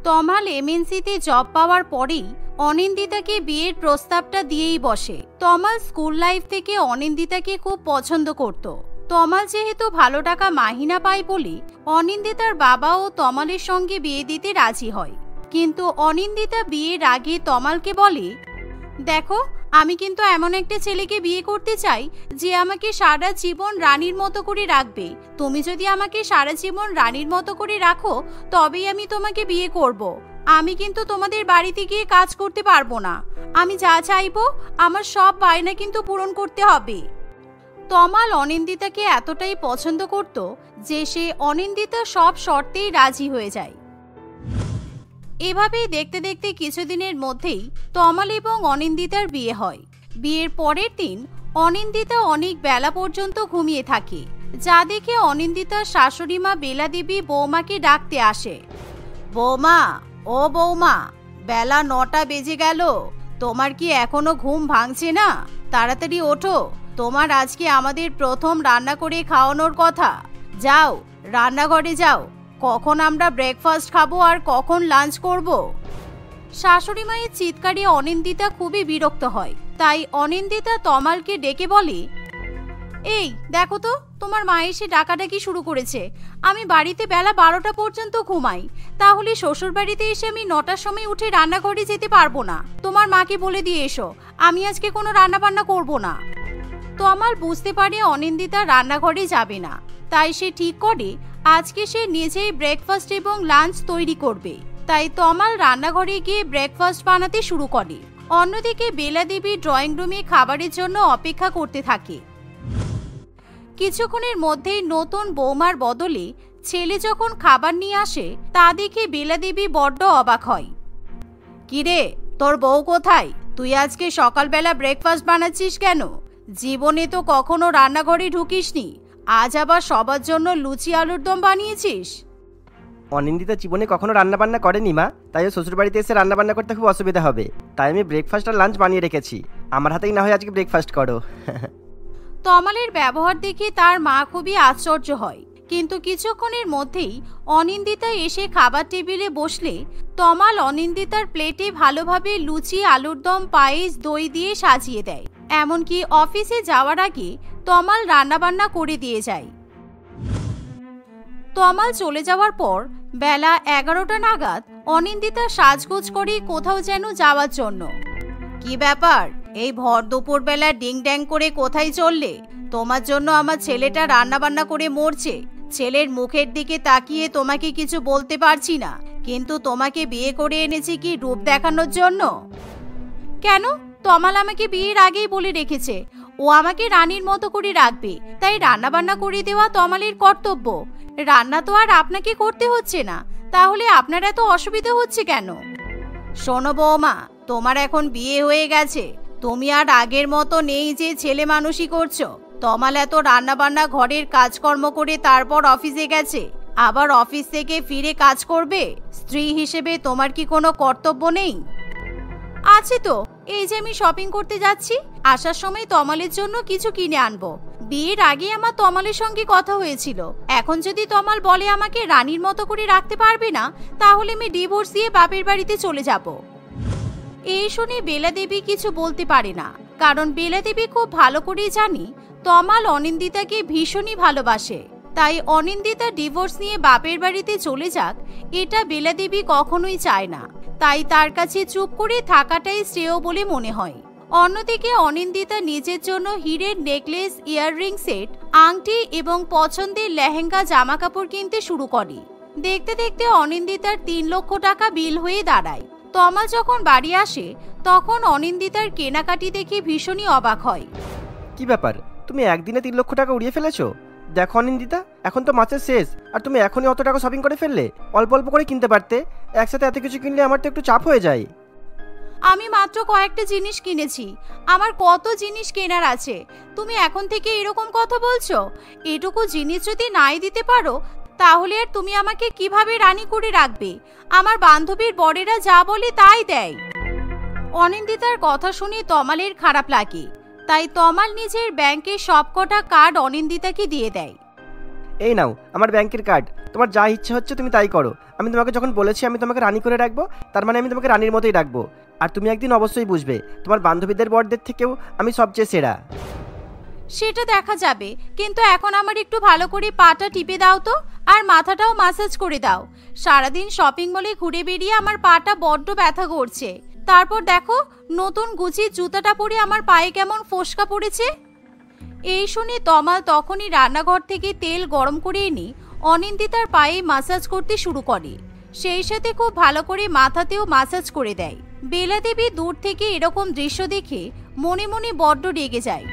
তমাল এমএনসিতে job পাওয়ার পরেই অনিন্দিতাকে বিয়ের প্রস্তাবটা দিয়েই বসে। তমাল স্কুল লাইফ থেকে অনিন্দিতাকে খুব পছন্দ করত। তমাল যেহেতু ভালো টাকা মাহিনা পায় বলে অনিন্দিতার বাবাও তমালের সঙ্গে বিয়ে দিতে রাজি হয়। কিন্তু অনিন্দিতা বিয়ের আগে তমালকে বলে, দেখো আমি কিন্তু এমন একটা ছেলেকে বিয়ে করতে চাই যে আমাকে সারা জীবন রানীর মতো করে রাখবে। তুমি যদি আমাকে সারা জীবন রানীর মতো করে রাখো তবেই আমি তোমাকে বিয়ে করব। আমি কিন্তু তোমাদের বাড়িতে গিয়ে কাজ করতে পারবো না। আমি যা চাইবো আমার সব বায়না কিন্তু পূরণ করতে হবে। তমাল অনিন্দিতাকে এতটাই পছন্দ করত যে সে অনিন্দিতার সব শর্তেই রাজি হয়ে যায়। এভাবেই দেখতে দেখতে কিছুদিনের মধ্যেই তমাল এবং অনিন্দিতার বিয়ে হয়। বিয়ের পরের দিন অনিন্দিতা অনেক বেলা পর্যন্ত ঘুমিয়ে থাকে, যা দেখে অনিন্দিতার শাশুড়ি মা বেলা দেবী বৌমাকে ডাকতে আসে। বৌমা, ও বৌমা, বেলা 9টা বেজে গেল, তোমার কি এখনো ঘুম ভাঙছে না? তাড়াতাড়ি ওঠো, তোমার আজকে আমাদের প্রথম রান্না করে খাওয়ানোর কথা। যাও রান্নাঘরে যাও, কখন আমরা ব্রেকফাস্ট খাবো আর কখন লাঞ্চ করব? শাশুড়ি মায়ের চিৎকারে অনিন্দিতা খুবই বিরক্ত হয়। তাই অনিন্দিতা তমালকে ডেকে বলে, এই দেখো তো, তোমার মা এসে ডাকাডাকি শুরু করেছে। আমি বাড়িতে বেলা 12টা পর্যন্ত ঘুমাই, তাহলে শ্বশুর বাড়িতে এসে আমি 9টার সময় উঠে রান্নাঘরে যেতে পারবো না। তোমার মাকে বলে দিয়ে এসো আমি আজকে কোনো রান্না বান্না করবো না। তমাল বুঝতে পারে অনিন্দিতা রান্নাঘরে যাবে না, তাই সে ঠিক করে আজকে সে নিজেই ব্রেকফাস্ট এবং লাঞ্চ তৈরি করবে। তাই তমাল রান্নাঘরে গিয়ে ব্রেকফাস্ট বানাতে শুরু করে। অন্যদিকে বেলা দেবী ড্রয়িং রুমে খাবারের জন্য অপেক্ষা করতে থাকে। কিছুক্ষণের মধ্যেই নতুন বৌমার বদলে ছেলে যখন খাবার নিয়ে আসে তা দেখে বেলা দেবী বড্ড অবাক হয়। কিরে, তোর বউ কোথায়? তুই আজকে সকালবেলা ব্রেকফাস্ট বানাচ্ছিস কেন? জীবনে তো কখনো রান্নাঘরে ঢুকিসনি, আজ আবার সবার জন্য লুচি আলুর দম বানিয়েছিস? অনিন্দিতা জীবনে কখনো রান্নাবান্না করেনি মা, তাই ও শ্বশুরবাড়িতে এসে রান্নাবান্না করতে খুব অসুবিধা হবে, তাই আমি ব্রেকফাস্ট আর লাঞ্চ বানিয়ে রেখেছি। আমার হাতেই না হয় আজকে ব্রেকফাস্ট করো। তমালের ব্যবহার দেখে তার মা খুবই আশ্চর্য হয়। কিন্তু কিছুক্ষণের মধ্যেই অনিন্দিতা এসে খাবার টেবিলে বসলে তমাল অনিন্দিতার প্লেটে ভালোভাবে লুচি, আলুর দম, পায়েস, দই দিয়ে সাজিয়ে দেয়। এমনকি অফিসে যাওয়ার আগে তমাল রান্নাবান্না করে দিয়ে যায়। তমাল চলে যাওয়ার পর বেলা 11টা নাগাদ অনিন্দিতা সাজগোজ করে কোথাও যেন যাওয়ার জন্য। কি ব্যাপার, এই ভর দুপুর বেলা ডিং ড্যাং করে কোথায় চললে? তোমার জন্য আমার ছেলেটা রান্নাবান্না করে মরছে। ছেলের মুখের দিকে তাকিয়ে তোমাকে কিছু বলতে পারছি না, কিন্তু তোমাকে বিয়ে করে এনেছি কি রূপ দেখানোর জন্য? কেন? তমাল আমাকে বিয়ের আগেই বলে রেখেছে ও আমাকে রানীর মতো করে রাখবে, তাই রান্নাবান্না করে দেওয়া তমালের কর্তব্য। রান্না তো আর আপনাকে করতে হচ্ছে না, তাহলে আপনার এত অসুবিধা হচ্ছে কেন? শোনো বৌমা, তোমার এখন বিয়ে হয়ে গেছে, তুমি আর আগের মতো নেই যে ছেলে মানুষই করছো। তমাল এত রান্নাবান্না ঘরের কাজকর্ম করে তারপর অফিসে গেছে, আবার অফিস থেকে ফিরে কাজ করবে। স্ত্রী হিসেবে তোমার কি কোনো কর্তব্য নেই? আছে তো, এই যে আমি শপিং করতে যাচ্ছি, আসার সময় তমালের জন্য কিছু কিনে আনবো। বিয়ের আগে আমার তমালের সঙ্গে কথা হয়েছিল, এখন যদি তমাল বলে আমাকে রানীর মতো করে রাখতে পারবে না, তাহলে আমি ডিভোর্স দিয়ে বাপের বাড়িতে চলে যাব। এই শুনে বেলা দেবী কিছু বলতে পারে না, কারণ বেলা দেবী খুব ভালো করেই জানি তমাল অনিন্দিতাকে ভীষণই ভালোবাসে। তাই অনিন্দিতা ডিভোর্স নিয়ে বাপের বাড়িতে চলে যাক, এটা বেলা দেবী কখনোই চায় না। তাই তার কাছে চুপ করে থাকাটাই শ্রেয় বলে মনে হয়। অন্যদিকে অনিন্দিতা নিজের জন্য হীরের নেকলেস, ইয়াররিং সেট, আংটি এবং পছন্দের লেহেঙ্গা, জামা কাপড় কিনতে শুরু করে। দেখতে দেখতে অনিন্দিতার 3 লক্ষ টাকা বিল হয়ে দাঁড়ায়। তমাল যখন বাড়ি আসে তখন অনিন্দিতার কেনাকাটি দেখে ভীষণই অবাক হয়। কি ব্যাপার, তুমি একদিনে 3 লক্ষ টাকা উড়িয়ে ফেলেছো? দেখো অনিন্দিতা, এখন তো মাসের শেষ, আর তুমি এখনই অত টাকা শপিং করে ফেললে। অল্প অল্প করে কিনতে পারতে, একসাথে এত কিছু কিনলে আমার তো একটু চাপ হয়ে যায়। আমি মাত্র কয়েকটা জিনিস কিনেছি, আমার কত জিনিস কেনার আছে। তুমি এখন থেকে এরকম কথা বলছো? এটুকু জিনিস যদি নাই দিতে পারো তাহলে আর তুমি আমাকে কিভাবে রানী করে রাখবে? আমার বান্ধবীর বড়েরা যা বলে তাই দেয়। অনিন্দিতার কথা শুনে তমালের খারাপ লাগে, তাই তমাল নিজের ব্যাংকের সবকটা কার্ড অনিন্দিতাকে দিয়ে দেয়। এই নাও আমার ব্যাংকের কার্ড, তোমার যা ইচ্ছে হচ্ছে তুমি তাই করো। আমি তোমাকে যখন বলেছি আমি তোমাকে রানী করে রাখবো, তার মানে আমি তোমাকে রানীর মতোই রাখবো। আর তুমি একদিন অবশ্যই বুঝবে তোমার বান্ধবীদের বরদের থেকেও আমি সবচেয়ে সেরা। সেটা দেখা যাবে, কিন্তু এখন আমার একটু ভালো করে পাটা টিপে দাও তো, আর মাথাটাও ম্যাসাজ করে দাও। সারাদিন শপিং মলে ঘুরে বেরিয়ে আমার পাটা বড্ড ব্যথা করছে। তারপর দেখো নতুন গুচির জুতাটা পরে আমার পায়ে কেমন ফোসকা পড়েছে। এই শুনে তমাল তখনই রান্নাঘর থেকে তেল গরম করে এনে অনিন্দিতার পায়ে ম্যাসাজ করতে শুরু করে। সেই সাথে খুব ভালো করে মাথাতেও ম্যাসাজ করে দেয়। বেলা দেবী দূর থেকে এরকম দৃশ্য দেখে মনে মনে বড্ড রেগে যায়,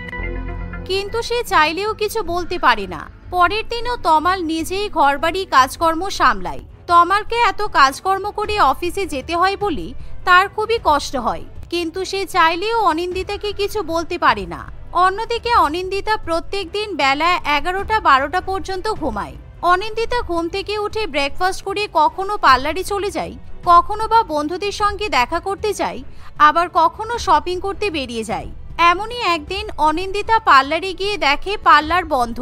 কিন্তু সে চাইলেও কিছু বলতে পারে না। পরের দিনও তমাল নিজেই ঘরবাড়ি কাজকর্ম সামলায়। তমালকে এত কাজকর্ম করে অফিসে যেতে হয় বলে তার খুবই কষ্ট হয়, কিন্তু সে চাইলেও অনিন্দিতাকে কিছু বলতে পারে না। অন্যদিকে অনিন্দিতা প্রত্যেক দিন বেলা 11টা-12টা পর্যন্ত ঘুমায়। অনিন্দিতা ঘুম থেকে উঠে ব্রেকফাস্ট করে কখনো পার্লারে চলে যায়, কখনো বা বন্ধুদের সঙ্গে দেখা করতে যায়, আবার কখনো শপিং করতে বেরিয়ে যায়। এমনই একদিন অনিন্দিতা পার্লারে গিয়ে দেখে পার্লার বন্ধ।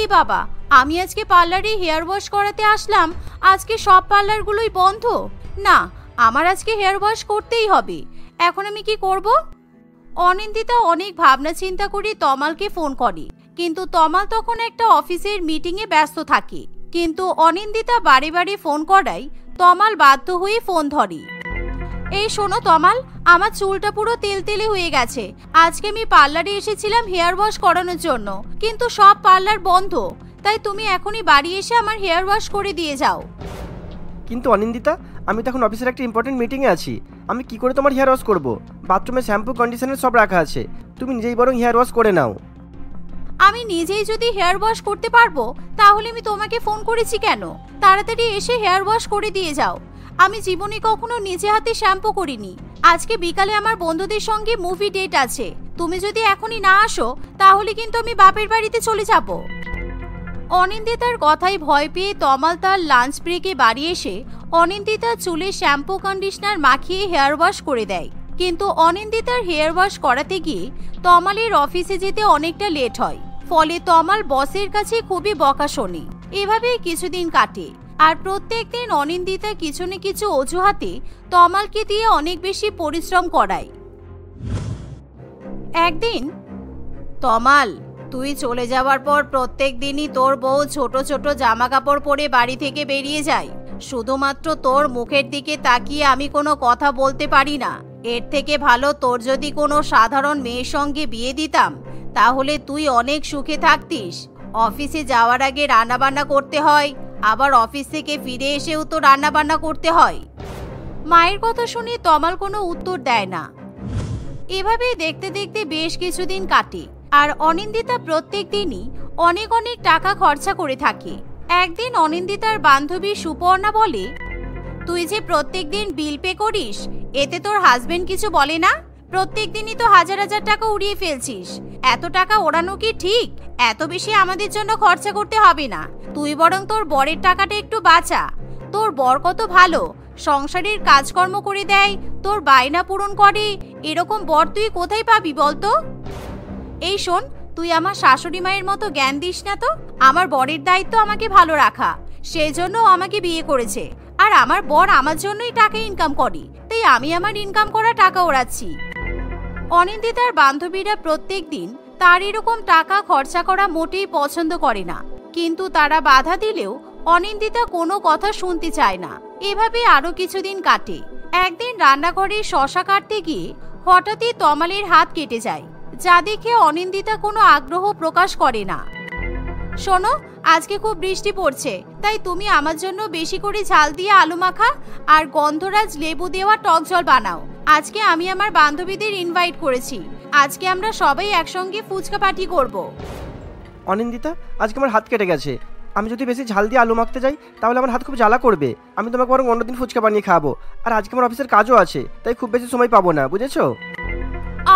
এ বাবা, আমি আজকে পার্লারে হেয়ার ওয়াশ করাতে আসলাম, আজকে সব পার্লারগুলোই বন্ধ। না, আমার আজকে হেয়ার ওয়াশ করতেই হবে। এখন আমি কি করব? অনিন্দিতা অনেক ভাবনা চিন্তা করে তমালকে ফোন করে, কিন্তু তমাল তখন একটা অফিসের মিটিংয়ে ব্যস্ত থাকে। কিন্তু অনিন্দিতা বারে বারে ফোন করায় তমাল বাধ্য হয়ে ফোন ধরে। এই শোনো তমাল, আমার চুলটা পুরো তেলতেলে হয়ে গেছে। আজকে আমি পার্লারে এসেছিলাম হেয়ার ওয়াশ করানোর জন্য, কিন্তু সব পার্লার বন্ধ। তাই তুমি এখনই বাড়ি এসে আমার হেয়ার ওয়াশ করে দিয়ে যাও। কিন্তু অনিন্দিতা, আমি তো এখন অফিসের একটা ইম্পর্টেন্ট মিটিংয়ে আছি। আমি কি করে তোমার হেয়ার ওয়াশ করব? বাথরুমে শ্যাম্পু কন্ডিশনার সব রাখা আছে, তুমি নিজেই বরং হেয়ার ওয়াশ করে নাও। আমি নিজেই যদি হেয়ার ওয়াশ করতে পারবো তাহলে আমি তোমাকে ফোন করেছি কেন? তাড়াতাড়ি এসে হেয়ার ওয়াশ করে দিয়ে যাও। আমি জীবনে কখনো নিজে হাতে শ্যাম্পু করিনি। আজকে বিকালে আমার বন্ধুদের সঙ্গে মুভি ডেট আছে। তুমি যদি এখনই না আসো তাহলে কিন্তু আমি বাপের বাড়িতে চলে যাব। অনিন্দিতার কথায় ভয় পেয়ে তমাল তার লাঞ্চ ব্রেকে বাড়ি এসে অনিন্দিতার চুলে শ্যাম্পু কন্ডিশনার মাখিয়ে হেয়ার ওয়াশ করে দেয়। কিন্তু অনিন্দিতার হেয়ার ওয়াশ করাতে গিয়ে তমালের অফিসে যেতে অনেকটা লেট হয়। ফলে তমাল বসের কাছে খুবই বকা শোনে। এভাবেই কিছুদিন কাটে, আর প্রত্যেক দিন অনিন্দিতা কিছু না কিছু অজুহাতে তমালকে দিয়ে অনেক বেশি পরিশ্রম করায়। একদিন, তমাল, তুই চলে যাওয়ার পর প্রত্যেক দিনই তোর বউ ছোট ছোট জামা কাপড় পরে বাড়ি থেকে বেরিয়ে যায়। শুধুমাত্র তোর মুখের দিকে তাকিয়ে আমি কোনো কথা বলতে পারি না। এর থেকে ভালো তোর যদি কোনো সাধারণ মেয়ের সঙ্গে বিয়ে দিতাম তাহলে তুই অনেক সুখে থাকতিস। অফিসে যাওয়ার আগে রান্নাবান্না করতে হয়, আবার অফিস থেকে ফিরে এসেও তো রান্নাবান্না করতে হয়। মায়ের কথা শুনে তমাল কোনো উত্তর দেয় না। এভাবেই দেখতে দেখতে বেশ কিছুদিন কাটে, আর অনিন্দিতা প্রত্যেক দিনই অনেক অনেক টাকা খরচা করে থাকে। একদিন অনিন্দিতার বান্ধবী সুপর্ণা বলে, তুই যে প্রত্যেক দিন বিল পে করিস, এতে তোর হাজবেন্ড কিছু বলে না? প্রত্যেক দিনই তো হাজার হাজার টাকা উড়িয়ে ফেলছিস। এত টাকা ওড়ানো কি ঠিক? এত বেশি আমাদের জন্য খরচা করতে হবে না। তুই বরং তোর বরের টাকাটা একটু বাঁচা। তোর বর কত ভালো, সংসারের কাজকর্ম করে দেয়, তোর বায়না পূরণ করে। এরকম বর তুই কোথায় পাবি বলতো? এই শোন, তুই আমার শাশুড়ি মায়ের মতো জ্ঞান দিস না তো। আমার বরের দায়িত্ব আমাকে ভালো রাখা, সেই জন্য আমাকে বিয়ে করেছে। আর আমার বর আমার জন্যই টাকা ইনকাম করে, তাই আমি আমার ইনকাম করা টাকা ওড়াচ্ছি। অনিন্দিতার বান্ধবীরা প্রত্যেক দিন তার এরকম টাকা খরচা করা মোটেই পছন্দ করে না, কিন্তু তারা বাধা দিলেও অনিন্দিতা কোনো কথা শুনতে চায় না। এভাবে আরো কিছুদিন কাটে। একদিন রান্নাঘরে শশা কাটতে গিয়ে হঠাৎই তমালের হাত কেটে যায়, যা দেখে অনিন্দিতা কোনো আগ্রহ প্রকাশ করে না। শোনো, আজকে খুব বৃষ্টি পড়ছে, তাই তুমি আমার জন্য বেশি করে ঝাল দিয়ে আলু মাখা আর গন্ধরাজ লেবু দেওয়া টক জল বানাও। আজকে আমি আমার বান্ধবীদের ইনভাইট করেছি। আজকে আমরা সবাই একসঙ্গে ফুচকা পার্টি করব। অনিন্দিতা, আজকে আমার হাত কেটে গেছে। আমি যদি বেশি ঝাল দিয়ে আলু মাখতে যাই তাহলে আমার হাত খুব জ্বালা করবে। আমি তোমাকে বরং অন্যদিন ফুচকা বানিয়ে খাবো। আর আজকে আমার অফিসের কাজও আছে, তাই খুব বেশি সময় পাবো না, বুঝেছো?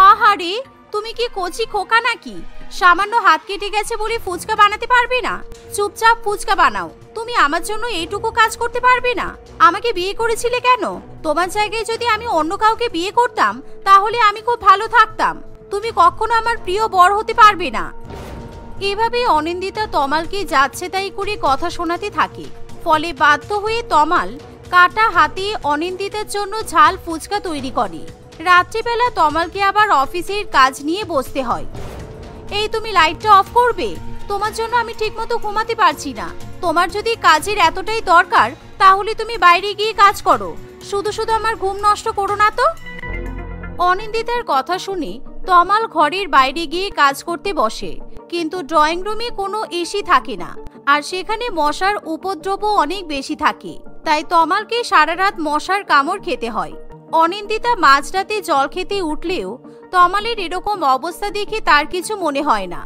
আহারে, তুমি কি কচি খোকা নাকি? সামান্য হাত কেটে গেছে বলে ফুচকা বানাতে পারবে না? চুপচাপ ফুচকা বানাও। তুমি আমার জন্য এইটুকু কাজ করতে পারবে না? আমাকে বিয়ে করেছিলে কেন? তোমার জায়গায় যদি আমি অন্য কাউকে বিয়ে করতাম তাহলে আমি খুব ভালো থাকতাম। তুমি কখনো আমার প্রিয় বর হতে পারবে না। এভাবেই অনিন্দিতা তমালকে যাচ্ছে তাই করে কথা শোনাতে থাকে। ফলে বাধ্য হয়ে তমাল কাটা হাতে অনিন্দিতার জন্য ঝাল ফুচকা তৈরি করে। রাত্রিবেলা তমালকে আবার অফিসের কাজ নিয়ে বসতে হয়। এই তুমি লাইটটা অফ করবে? তোমার জন্য আমি ঠিকমতো ঘুমাতে পারছি না। তোমার যদি কাজের এতটাই দরকার তাহলে তুমি বাইরে গিয়ে কাজ করো, শুধু শুধু আমার ঘুম নষ্ট করো না তো। অনিন্দিতার কথা শুনে তমাল ঘরের বাইরে গিয়ে কাজ করতে বসে, কিন্তু ড্রয়িং রুমে কোনো এসি থাকে না, আর সেখানে মশার উপদ্রবও অনেক বেশি থাকে। তাই তমালকে সারা রাত মশার কামড় খেতে হয়। অনিন্দিতা মাঝরাতে জল খেতে উঠলেও তমালের এরকম অবস্থা দেখে তার কিছু মনে হয় না।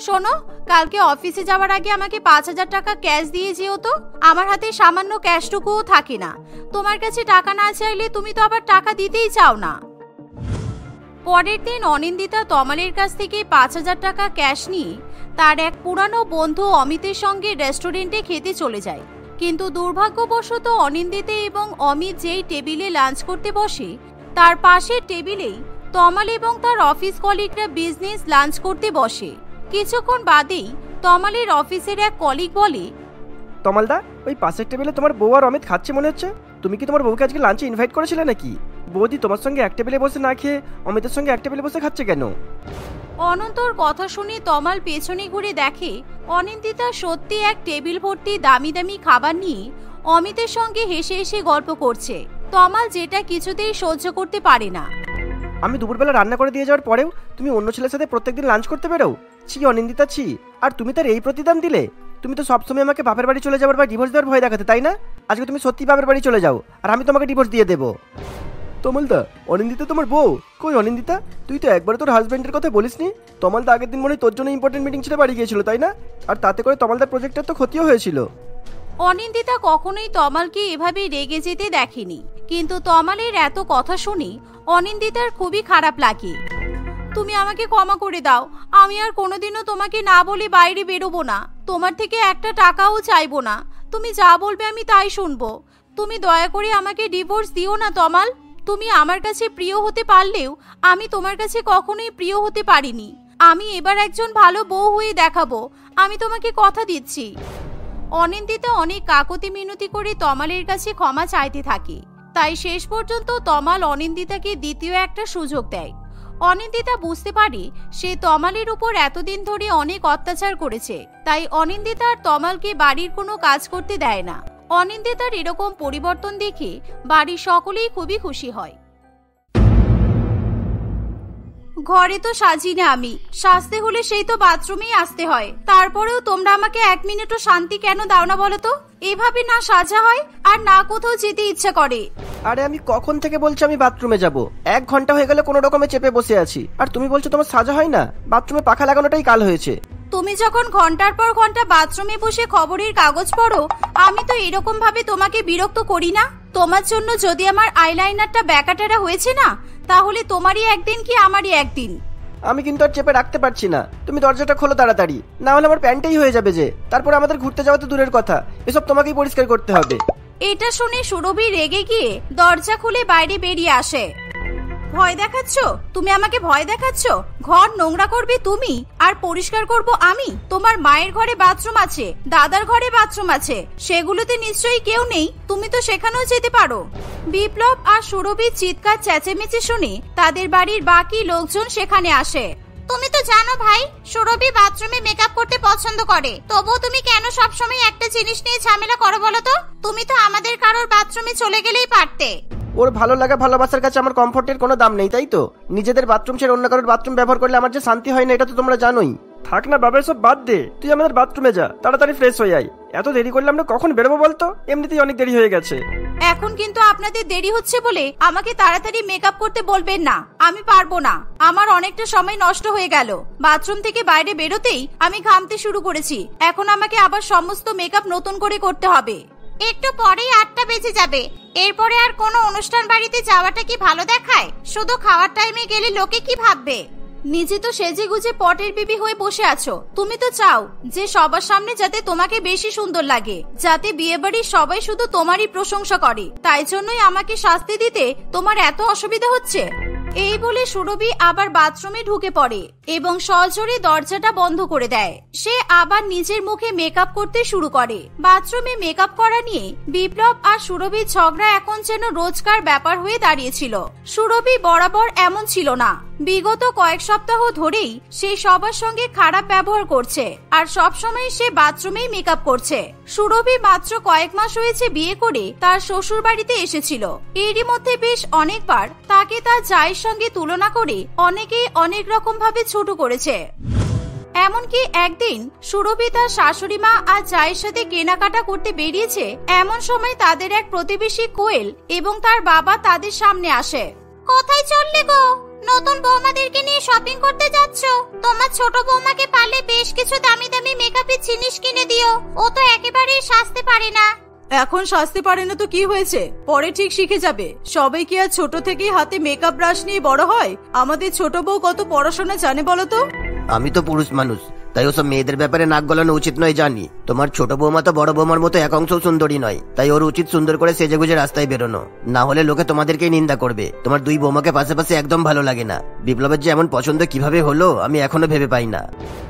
শোনো, কালকে অফিসে যাওয়ার আগে আমাকে 5,000 টাকা ক্যাশ দিয়ে যেও তো। আমার হাতে সামান্য ক্যাশটুকুও থাকে না। তোমার কাছে টাকা না চাইলে তুমি তো আবার টাকা দিতেই চাও না। পরের দিন অনিন্দিতা তমালের কাছ থেকে 5,000 টাকা ক্যাশ নিয়ে তার এক পুরানো বন্ধু অমিতের সঙ্গে রেস্টুরেন্টে খেতে চলে যায়। কিন্তু দুর্ভাগ্যবশত অনিন্দিতা এবং অমিত যেই টেবিলে লাঞ্চ করতে বসে, তার পাশের টেবিলেই তমাল এবং তার অফিস কলিগরা বিজনেস লাঞ্চ করতে বসে। কিছুক্ষণ বাদেই তমালের অফিসের এক কলিগ বলে, তমালদা, ওই পাশের টেবিলে তোমার বউ আর অমিত খাচ্ছে মনে হচ্ছে। তুমি কি তোমার বউকে আজকে লাঞ্চে ইনভাইট করেছিলে নাকি? বৌদি তোমার সঙ্গে এক টেবিলে বসে না খেয়ে অমিতের সঙ্গে এক টেবিলে বসে খাচ্ছে কেন? অনন্তর কথা শুনে তমাল পেছনে ঘুরে দেখে অনিন্দিতা সত্যি এক টেবিল ভর্তি দামি দামি খাবার নিয়ে অমিতের সঙ্গে হেসে হেসে গল্প করছে। তমাল যেটা কিছুতেই সহ্য করতে পারে না। আমি দুপুরবেলা রান্না করে দিয়ে যাওয়ার পরেও তুমি অন্য ছেলের সাথে প্রত্যেকদিন লাঞ্চ করতে বেরো? ছি অনিন্দিতা, ছি। আর তুমি তার এই প্রতিদান দিলে? তুমি তো সবসময় আমাকে বাপের বাড়ি চলে যাবার বা ডিভোর্স দেওয়ার ভয় দেখাতে, তাই না? আজকে তুমি সত্যি বাপের বাড়ি চলে যাও, আর আমি তোমাকে ডিভোর্স দিয়ে দেবো। তমালদা, অনিন্দিতা তোমার বউ? কই অনিন্দিতা, তুই তো একবার তোর হাজবেন্ডের কথা বলিসনি। তমালদা আগের দিন মনে হয় তোর জন্য ইম্পর্টেন্ট মিটিং ছেড়ে বাড়ি গিয়েছিল, তাই না? আর তাতে করে তমালদার প্রজেক্টের তো ক্ষতিও হয়েছিল। অনিন্দিতা কখনোই তমালকে এভাবে রেগে যেতে দেখেনি, কিন্তু তমালের এত কথা শুনে অনিন্দিতার খুবই খারাপ লাগে। তুমি আমাকে ক্ষমা করে দাও, আমি আর কোনোদিনও তোমাকে না বলে বাইরে বেরোবো না। তোমার থেকে একটা টাকাও চাইবো না। তুমি যা বলবে আমি তাই শুনবো। তুমি দয়া করে আমাকে ডিভোর্স দিও না তমাল। তুমি আমার কাছে প্রিয় হতে পারলেও আমি তোমার কাছে কখনোই প্রিয় হতে পারিনি। আমি এবার একজন ভালো বউ হয়ে দেখাবো, আমি তোমাকে কথা দিচ্ছি। অনিন্দিতা অনেক কাকতি মিনতি করে তমালের কাছে ক্ষমা চাইতে থাকে। তাই শেষ পর্যন্ত তমাল অনিন্দিতাকে দ্বিতীয় একটা সুযোগ দেয়। অনিন্দিতা বুঝতে পারে সে তমালের উপর এতদিন ধরে অনেক অত্যাচার করেছে, তাই অনিন্দিতা আর তমালকে বাড়ির কোনো কাজ করতে দেয় না। অনিন্দিতার এরকম পরিবর্তন দেখে বাড়ির সকলেই খুবই খুশি হয়। ঘরে তো সাজি না আমি, সাজতে হলে সেই তো বাথরুমেই আসতে হয়। তারপরেও তোমরা আমাকে 1 মিনিটও শান্তি কেন দাও না বলো তো? এভাবে না সাজা হয় আর না কোথাও যেতে ইচ্ছা করে। আরে আমি কখন থেকে বলছি আমি বাথরুমে যাব? 1 ঘন্টা হয়ে গেল কোনো রকমে চেপে বসে আছি, আর তুমি বলছো তোমার সাজা হয় না? বাথরুমে পাখা লাগানোটাই কাল হয়েছে। তুমি যখন ঘন্টার পর ঘন্টা বাথরুমে বসে খবরের কাগজ পড়ো, আমি তো এরকম ভাবে তোমাকে বিরক্ত করি না। তোমার জন্য যদি আমার আইলাইনারটা ব্যাকাটেরা হয়েছে না, তাহলে তোমারই একদিন কি আমারই একদিন। আমি কিন্তু আর চেপে রাখতে পারছি না। তুমি দরজাটা খোলো তাড়াতাড়ি, না হলে আমার প্যান্টেই হয়ে যাবে যে। তারপর আমাদের ঘুরতে যাওয়া তো দূরের কথা, এসব তোমাকেই পরিষ্কার করতে হবে। এটা শুনে সুরভি রেগে গিয়ে দরজা খুলে বাইরে বেরিয়ে আসে। ভয় দেখাচ্ছ? তুমি আমাকে ভয় দেখাচ্ছ? ঘর নোংরা করবে তুমি আর পরিষ্কার করব আমি? তোমার মায়ের ঘরে বাথরুম আছে, দাদার ঘরে বাথরুম আছে, সেগুলোতে নিশ্চয়ই কেউ নেই। তুমি তো সেখানেও যেতে পারো। বিপ্লব আর সুরভির চিৎকার চেঁচেমেচি শুনে তাদের বাড়ির বাকি লোকজন সেখানে আসে। তুমি তো জানো ভাই, সুরভি বাথরুমে মেকআপ করতে পছন্দ করে, তবুও তুমি কেন সবসময় একটা জিনিস নিয়ে ঝামেলা করো বলো তো? তুমি তো আমাদের কারোর বাথরুমে চলে গেলেই পারতে। ওর ভালো লাগা ভালোবাসার কাছে আমার কমফোর্টের কোনো দাম নেই, তাই তো? নিজেদের বাথরুম ছেড়ে অন্য কারোর বাথরুম ব্যবহার করলে আমার যে শান্তি হয় না, এটা তো তোমরা জানোই। থাক না বাবা, সব বাদ দে, তুই আমাদের বাথরুমে যা, তাড়াতাড়ি ফ্রেশ হয়ে আয়। এত দেরি করলে আমরা কখন বেরোবো বলতো? এমনিতেই অনেক দেরি হয়ে গেছে। এখন কিন্তু আপনাদের দেরি হচ্ছে বলে আমাকে তাড়াতাড়ি মেকআপ করতে বলবেন না, আমি পারবো না। আমার অনেকটা সময় নষ্ট হয়ে গেল। বাথরুম থেকে বাইরে বেরোতেই আমি ঘামতে শুরু করেছি। এখন আমাকে আবার সমস্ত মেকআপ নতুন করে করতে হবে। একটু পরেই 8টা বেজে যাবে। এরপরে আর কোনো অনুষ্ঠান বাড়িতে যাওয়াটা কি ভালো দেখায়? শুধু খাওয়ার টাইমে গেলে লোকে কি ভাববে? নিজে তো সেজে গুজে পটের বিবি হয়ে বসে আছো। তুমি তো চাও যে সবার সামনে যাতে তোমাকে বেশি সুন্দর লাগে, যাতে বিয়ে বাড়ির সবাই শুধু তোমারই প্রশংসা করে। তাই জন্যই আমাকে শাস্তি দিতে তোমার এত অসুবিধা হচ্ছে। এই বলে সুরভি আবার বাথরুমে ঢুকে পড়ে এবং সজোরে দরজাটা বন্ধ করে দেয়। সে আবার নিজের মুখে মেকআপ করতে শুরু করে। বাথরুমে মেকআপ করা নিয়ে বিপ্লব আর সুরভির ঝগড়া এখন যেন রোজকার ব্যাপার হয়ে দাঁড়িয়েছিল। সুরভি বরাবর এমন ছিল না। বিগত কয়েক সপ্তাহ ধরেই সে সবার সঙ্গে খারাপ ব্যবহার করছে আর সবসময় সে বাথরুমেই মেকআপ করছে। সুরভি মাত্র কয়েক মাস হয়েছে বিয়ে করে তার শ্বশুর বাড়িতে এসেছিল। এরই মধ্যে বেশ অনেকবার তাকে তার জায়ের সঙ্গে তুলনা করে অনেকেই অনেক রকম ভাবে ছোট করেছে। এমনকি একদিন সুরভি তার শাশুড়ি মা আর জায়ের সাথে কেনাকাটা করতে বেরিয়েছে। এমন সময় তাদের এক প্রতিবেশী কোয়েল এবং তার বাবা তাদের সামনে আসে। কোথায় চললে গো? নতুন বৌমাদেরকে নিয়ে শপিং করতে যাচ্ছ? তোমার ছোট বৌমাকে পারলে বেশ কিছু দামি দামি মেকআপের জিনিস কিনে দিও। ও তো একেবারেই সাজতে পারে না। এখন সাজতে পারে না তো কি হয়েছে? পরে ঠিক শিখে যাবে। সবাই কি আর ছোট থেকেই হাতে মেকআপ ব্রাশ নিয়ে বড় হয়? আমাদের ছোট বউ কত পড়াশোনা জানে বলো তো? আমি তো পুরুষ মানুষ, তাই ওসব মেয়েদের ব্যাপারে নাক গলানো উচিত নয় জানি। তোমার ছোট বৌমা তো বড় বৌমার মতো এক অংশ সুন্দরী নয়, তাই ওর উচিত সুন্দর করে সেজেগুজে রাস্তায় বেরোনো, না হলে লোকে তোমাদেরকেই নিন্দা করবে। তোমার দুই বৌমাকে পাশাপাশি একদম ভালো লাগে না। বিপ্লবের যে এমন পছন্দ কিভাবে হলো আমি এখনো ভেবে পাই না।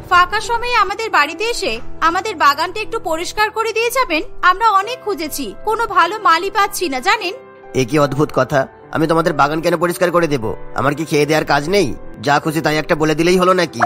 ফাঁকা সময়ে আমাদের বাড়িতে এসে আমাদের বাগানটা একটু পরিষ্কার করে দিয়ে যাবেন? আমরা অনেক খুঁজেছি, কোনো ভালো মালি পাচ্ছি না জানেন। এ কি অদ্ভুত কথা! আমি তোমাদের বাগান কেন পরিষ্কার করে দেব? আমার কি খেয়ে দেওয়ার কাজ নেই? যা খুশি তাই একটা বলে দিলেই হলো নাকি?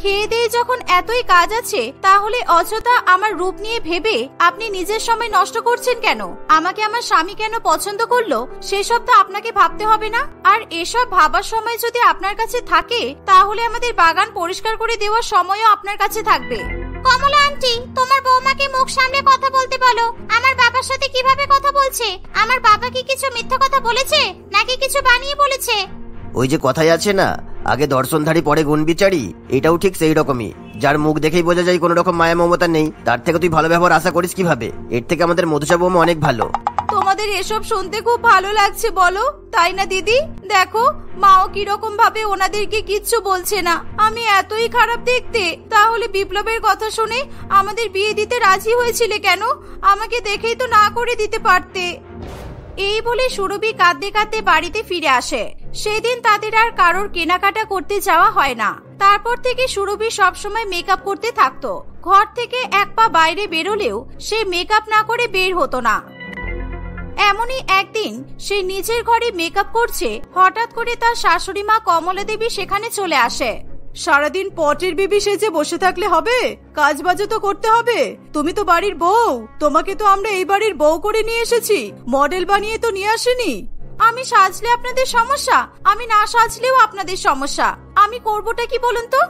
খেয়ে দিয়ে যখন এতই কাজ আছে তাহলে অযথা আমার রূপ নিয়ে ভেবে আপনি নিজের সময় নষ্ট করছেন কেন? আমাকে আমার স্বামী কেন পছন্দ করলো সেসব তো আপনাকে ভাবতে হবে না। আর এসব ভাবার সময় যদি আপনার কাছে থাকে তাহলে আমাদের বাগান পরিষ্কার করে দেওয়ার সময়ও আপনার কাছে থাকবে। কমলা আন্টি, তোমার বৌমাকে মুখ সামনে কথা বলতে বলো। আমার বাবার সাথে কিভাবে কথা বলছে? আমার বাবা কি কিছু মিথ্যা কথা বলেছে নাকি কিছু বানিয়ে বলেছে? ওই যে কথাই আছে না, আগে দর্শনধারী পরে গুণ বিচারি, এটাও ঠিক সেই রকমই। যার মুখ দেখেই বোঝা যায় কোনো রকম মায়া মমতা নেই, তার থেকে তুই ভালো ব্যবহার আশা করিস কিভাবে? এর থেকে আমাদের মধুসা বৌমা অনেক ভালো। তোমাদের এসব শুনতে খুব ভালো লাগছে বলো, তাই না দিদি? দেখো মাও কিরকম ভাবে ওনাদেরকে কিচ্ছু বলছে না। আমি এতই খারাপ দেখতে, তাহলে বিপ্লবের কথা শুনে আমাদের বিয়ে দিতে রাজি হয়েছিলে কেন? আমাকে দেখেই তো না করে দিতে পারতে। এই বলে সুরভি কাঁদতে কাঁদতে বাড়িতে ফিরে আসে। সেদিন তাদের আর কারোর কেনাকাটা করতে যাওয়া হয় না। তারপর থেকে সুরভি সবসময় মেকআপ করতে থাকতো। ঘর থেকে এক পা বাইরে বেরোলেও সে মেকআপ না করে বের হতো না। এমনই একদিন সে নিজের ঘরে মেকআপ করছে, হঠাৎ করে তার শাশুড়ি মা কমলা দেবী সেখানে চলে আসে। সারাদিন পটের বেবি সেজে বসে থাকলে হবে? কাজ বাজও তো করতে হবে। তুমি তো বাড়ির বউ, তোমাকে তো আমরা এই বাড়ির বউ করে নিয়ে এসেছি, মডেল বানিয়ে তো নিয়ে আসেনি। আমি সাজলে আপনাদের সমস্যা, আমি না সাজলেও আপনাদের সমস্যা। আমি করবোটা কি বলুন তো?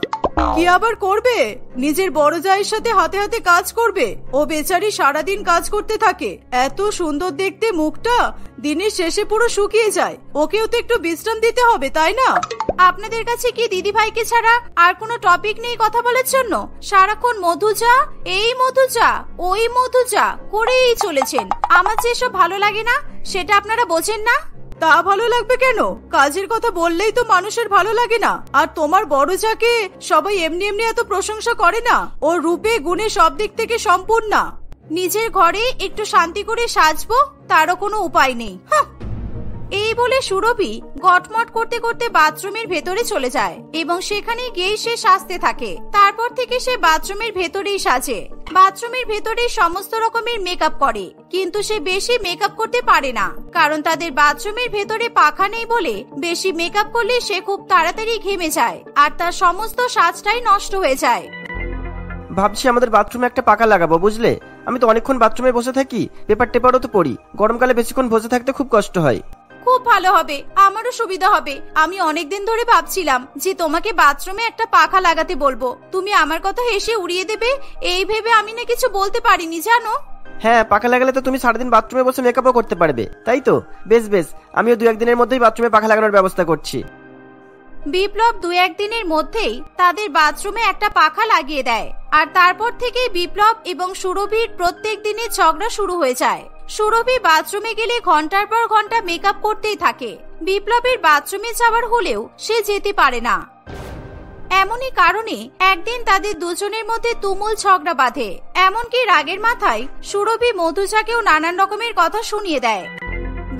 কি আবার করবে? নিজের বড় জায়ের সাথে হাতে হাতে কাজ করবে। ও বেচারি সারাদিন কাজ করতে থাকে, এত সুন্দর দেখতে মুখটা, দিনের শেষে পুরো শুকিয়ে যায়। ওকেও তো একটু বিশ্রাম দিতে হবে, তাই না? আপনাদের কাছে কি দিদি ভাইকে ছাড়া আর কোনো টপিক নেই কথা বলার জন্য? সারাক্ষণ মধুজা, এই মধুজা, ওই মধুজা করেই চলেছেন। আমার যেসব ভালো লাগে না সেটা আপনারা বোঝেন না। তা ভালো লাগবে কেন? কাজের কথা বললেই তো মানুষের ভালো লাগে না। আর তোমার বড় যাকে সবাই এমনি এমনি এত প্রশংসা করে না। ও রূপে গুণে সব দিক থেকে সম্পূর্ণ। নিজের ঘরে একটু শান্তি করে সাজবো তারও কোনো উপায় নেই। এই বলে সুরভি গটমট করতে করতে বাথরুমের ভেতরে চলে যায় এবং সেখানে গিয়ে সে সাজতে থাকে। তারপর থেকে সে বাথরুমের ভেতরেই সাজে, বাথরুমের ভেতরেই সমস্ত রকমের মেকআপ করে। কিন্তু সে বেশি মেকআপ করতে পারে না, কারণ তাদের বাথরুমের ভেতরে পাখা নেই বলে বেশি মেকআপ করলে সে খুব তাড়াতাড়ি ঘেমে যায় আর তার সমস্ত সাজটাই নষ্ট হয়ে যায়। ভাবছি আমাদের বাথরুমে একটা পাখা লাগাবো, বুঝলে? আমি তো অনেকক্ষণ বাথরুমে বসে থাকি, পেপার টেপারও তো পড়ি। গরমকালে বেশিক্ষণ বসে থাকতে খুব কষ্ট হয়। খুব ভালো হবে, আমারও সুবিধা হবে। আমি অনেকদিন ধরে ভাবছিলাম যে তোমাকে বাথরুমে একটা পাখা লাগাতে বলবো, তুমি আমার কথা হেসে উড়িয়ে দেবে এই ভেবে আমি না কিছু বলতে পারিনি, জানো? হ্যাঁ, পাখা লাগালে তো তুমি সারাদিন বাথরুমে বসে মেকআপও করতে পারবে, তাই তো? বেশ বেশ, আমিও 2-1 দিনের মধ্যেই বাথরুমে পাখা লাগানোর ব্যবস্থা করছি। বিপ্লব 2-1 দিনের মধ্যেই তাদের বাথরুমে একটা পাখা লাগিয়ে দেয়। আর তারপর থেকে বিপ্লব এবং সুরভির প্রত্যেক দিনের ঝগড়া শুরু হয়ে যায়। সুরভি বাথরুমে গেলে ঘন্টার পর ঘন্টা মেকআপ করতেই থাকে। বিপ্লবের বাথরুমে যাওয়ার হলেও সে যেতে পারে না। এমনই কারণে একদিন তাদের দুজনের মধ্যে তুমুল ঝগড়া বাঁধে। এমনকি রাগের মাথায় সুরভি মধুজাকেও নানান রকমের কথা শুনিয়ে দেয়।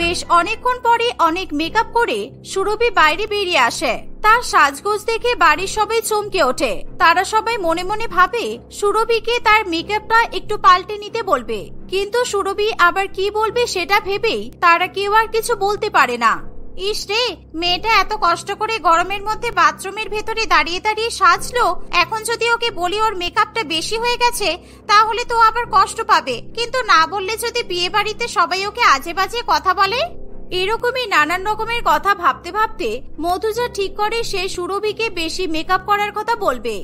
বেশ অনেকক্ষণ পরে অনেক মেকআপ করে সুরভি বাইরে বেরিয়ে আসে। তার সাজগোজ দেখে বাড়ির সবাই চমকে ওঠে। তারা সবাই মনে মনে ভাবে সুরভিকে তার মেকআপটা একটু পাল্টে নিতে বলবে, কিন্তু সুরভি আবার কি বলবে সেটা ভেবেই তারা কেউ আর কিছু বলতে পারে না। ইস রে, মেয়েটা এত কষ্ট করে গরমের মধ্যে বাথরুমের ভেতরে দাঁড়িয়ে দাঁড়িয়ে সাজলো, এখন যদি ওকে বলি ওর মেকআপটা বেশি হয়ে গেছে তাহলে তো আবার কষ্ট পাবে, কিন্তু না বললে যদি বিয়ে বাড়িতে সবাই ওকে আজে বাজে কথা বলে। এরকমই নানান রকমের কথা ভাবতে ভাবতে মধুজা ঠিক করে সে সুরভিকে বেশি মেকআপ করার কথা বলবে।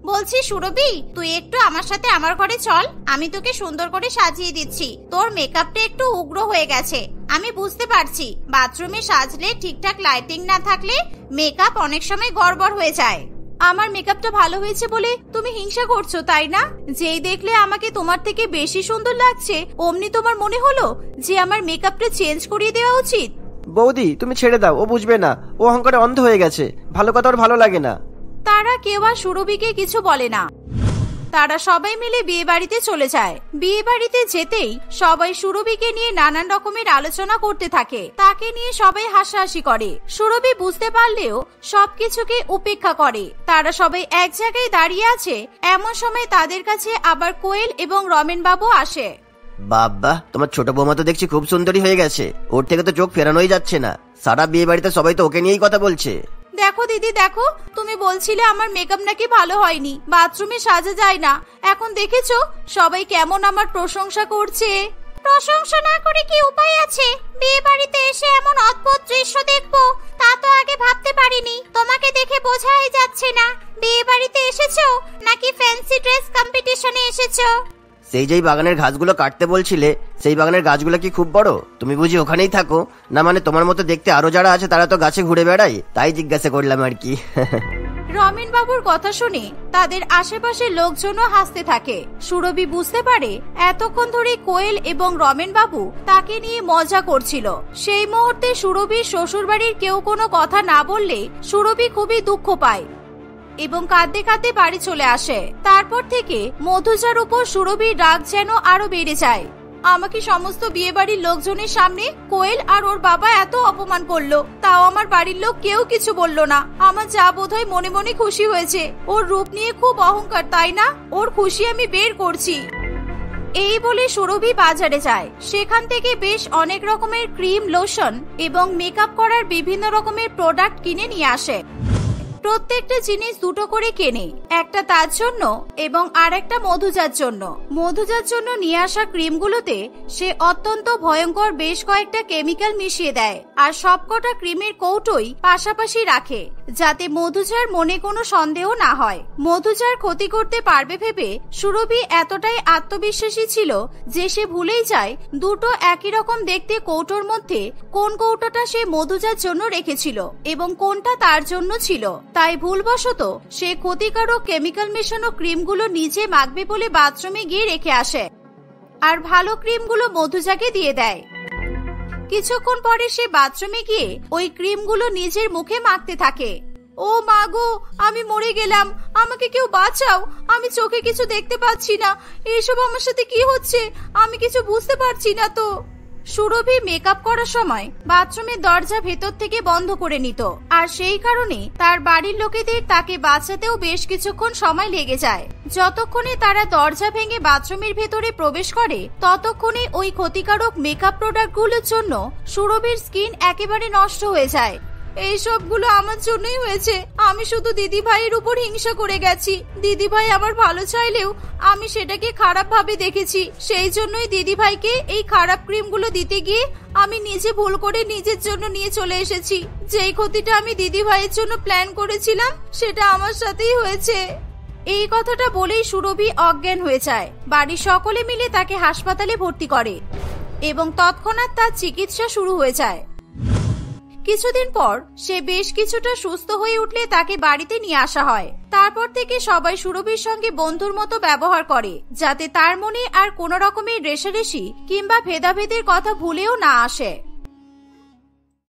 বলছি সুরভি, তুই একটু আমার সাথে আমার ঘরে চল, আমি তোকে সুন্দর করে সাজিয়ে দিচ্ছি। তোর মেকআপটা একটু উগ্র হয়ে গেছে, আমি বুঝতে পারছি। বাথরুমে সাজলে ঠিকঠাক লাইটিং না থাকলে মেকআপ অনেক সময় গড়বড় হয়ে যায়। আমার মেকআপটা ভালো হয়েছে বলে তুমি হিংসা করছো তাই না? যেই দেখলে আমাকে তোমার থেকে বেশি সুন্দর লাগছে অমনি তোমার মনে হলো যে আমার মেকআপটা চেঞ্জ করিয়ে দেওয়া উচিত। বৌদি তুমি ছেড়ে দাও, ও বুঝবে না, ও অহংকারে অন্ধ হয়ে গেছে, ভালো কথা ওর ভালো লাগে না। তারা কেউ আর সুরভিকে কিছু বলে না। তারা সবাই মিলে বিয়ে বাড়িতে চলে যায়। বিয়ে বাড়িতে যেতেই সবাই সুরভিকে নিয়ে নানান রকমের আলোচনা করতে থাকে। তাকে নিয়ে সবাই হাসাহাসি করে। সুরভি বুঝতে পারলেও সবকিছুকে উপেক্ষা করে। তারা সবাই এক জায়গায় দাঁড়িয়ে আছে, এমন সময় তাদের কাছে আবার কোয়েল এবং রমেন বাবু আসে। বাবা, তোমার ছোট বৌমা তো দেখছি খুব সুন্দরী হয়ে গেছে, ওর থেকে তো চোখ ফেরানোই যাচ্ছে না। সারা বিয়ে বাড়িতে সবাই তো ওকে নিয়েই কথা বলছে। দেখো দিদি দেখো, তুমি বলছিলে আমার মেকআপ নাকি ভালো হয়নি, বাথরুমে সাজা যায় না, এখন দেখেছো সবাই কেমন আমার প্রশংসা করছে। প্রশংসা না করে কি উপায় আছে? বিয়ে বাড়িতে এসে এমন অদ্ভুত দৃশ্য দেখবো তা তো আগে ভাবতে পারিনি। তোমাকে দেখে বোঝাই যাচ্ছে না বিয়ে বাড়িতে এসেছো নাকি ফ্যান্সি ড্রেস কম্পিটিশনে এসেছো। সেই যেই বাগানের ঘাসগুলো কাটতে বলছিলে, সেই বাগানের গাছগুলো কি খুব বড়? তুমি বুঝি ওখানেই থাকো? না মানে তোমার মতো দেখতে আরো যারা আছে তারা তো গাছে ঘুরে বেড়ায়, তাই জিজ্ঞাসা করলাম আর কি। রমেন বাবুর কথা শুনে তাদের আশেপাশের লোকজনও হাসতে থাকে। সুরভি বুঝতে পারে এতক্ষণ ধরে কোয়েল এবং রমেন বাবু তাকে নিয়ে মজা করছিল। সেই মুহূর্তে সুরভির শ্বশুর বাড়ির কেউ কোনো কথা না বললে সুরভি খুবই দুঃখ পায় এবং কাঁদতে কাঁদতে বাড়ি চলে আসে। তারপর থেকে মধুজার উপর সুরভির রাগ যেন আরো বেড়ে যায়। আমাকে সমস্ত বিয়ে বাড়ির লোকজনের সামনে কোয়েল আর ওর বাবা এত অপমান করলো, তাও আমার বাড়ির লোক কেউ কিছু বললো না। আমার যা বোধহয় মনে মনে খুশি হয়েছে। ওর রূপ নিয়ে খুব অহংকার তাই না? ওর খুশি আমি বের করছি। এই বলে সুরভি বাজারে যায়। সেখান থেকে বেশ অনেক রকমের ক্রিম, লোশন এবং মেকআপ করার বিভিন্ন রকমের প্রোডাক্ট কিনে নিয়ে আসে। প্রত্যেকটা জিনিস দুটো করে কেনে, একটা তার জন্য এবং আর একটা মধুজার জন্য। মধুজার জন্য নিয়ে আসা ক্রিমগুলোতে সে অত্যন্ত ভয়ঙ্কর বেশ কয়েকটা কেমিক্যাল মিশিয়ে দেয় আর সবকটা ক্রিমের কৌটোই পাশাপাশি রাখে যাতে মধুজার মনে কোনো সন্দেহ না হয়। মধুজার ক্ষতি করতে পারবে ভেবে সুরভি এতটাই আত্মবিশ্বাসী ছিল যে সে ভুলেই যায় দুটো একই রকম দেখতে কৌটোর মধ্যে কোন কৌটোটা সে মধুজার জন্য রেখেছিল এবং কোনটা তার জন্য ছিল। তাই ভুলবশত সে ক্ষতিকারক কেমিক্যাল মেশানো ক্রিমগুলো নিজে মাখবে বলে বাথরুমে গিয়ে রেখে আসে আর ভালো ক্রিমগুলো মধুজাকে দিয়ে দেয়। কিছুক্ষণ পরে সে বাথরুমে গিয়ে ওই ক্রিমগুলো নিজের মুখে মাখতে থাকে। ও মা গো, আমি মরে গেলাম, আমাকে কেউ বাঁচাও, আমি চোখে কিছু দেখতে পাচ্ছি না, এইসব আমার সাথে কি হচ্ছে আমি কিছু বুঝতে পারছি না তো। সুরভি মেকআপ করার সময় বাথরুমের দরজা ভেতর থেকে বন্ধ করে নিত আর সেই কারণে তার বাড়ির লোকেদের তাকে বাঁচাতেও বেশ কিছুক্ষণ সময় লেগে যায়। যতক্ষণে তারা দরজা ভেঙে বাথরুমের ভেতরে প্রবেশ করে ততক্ষণে ওই ক্ষতিকারক মেকআপ প্রোডাক্টগুলোর জন্য সুরভির স্কিন একেবারে নষ্ট হয়ে যায়। এই সবগুলো আমার জন্যই হয়েছে। আমি শুধু দিদি ভাইয়ের উপর হিংসা করে গেছি। দিদি ভাই আমার ভালো চাইলেও আমি সেটাকে খারাপ ভাবে দেখেছি। সেই জন্যই দিদি ভাইকে এই খারাপ ক্রিমগুলো দিতে গিয়ে আমি নিজে ভুল করে নিজের জন্য নিয়ে চলে এসেছি। যেই ক্ষতিটা আমি দিদি ভাইয়ের জন্য প্ল্যান করেছিলাম সেটা আমার সাথেই হয়েছে। এই কথাটা বলেই সুরভি অজ্ঞান হয়ে যায়। বাড়ির সকলে মিলে তাকে হাসপাতালে ভর্তি করে এবং তৎক্ষণাৎ তার চিকিৎসা শুরু হয়ে যায়। কিছুদিন পর সে বেশ কিছুটা সুস্থ হয়ে উঠলে তাকে বাড়িতে নিয়ে আসা হয়। তারপর থেকে সবাই সুরভির সঙ্গে বন্ধুর মতো ব্যবহার করে যাতে তার মনে আর কোনো রকমের রেষারেষি কিংবা ভেদাভেদের কথা ভুলেও না আসে।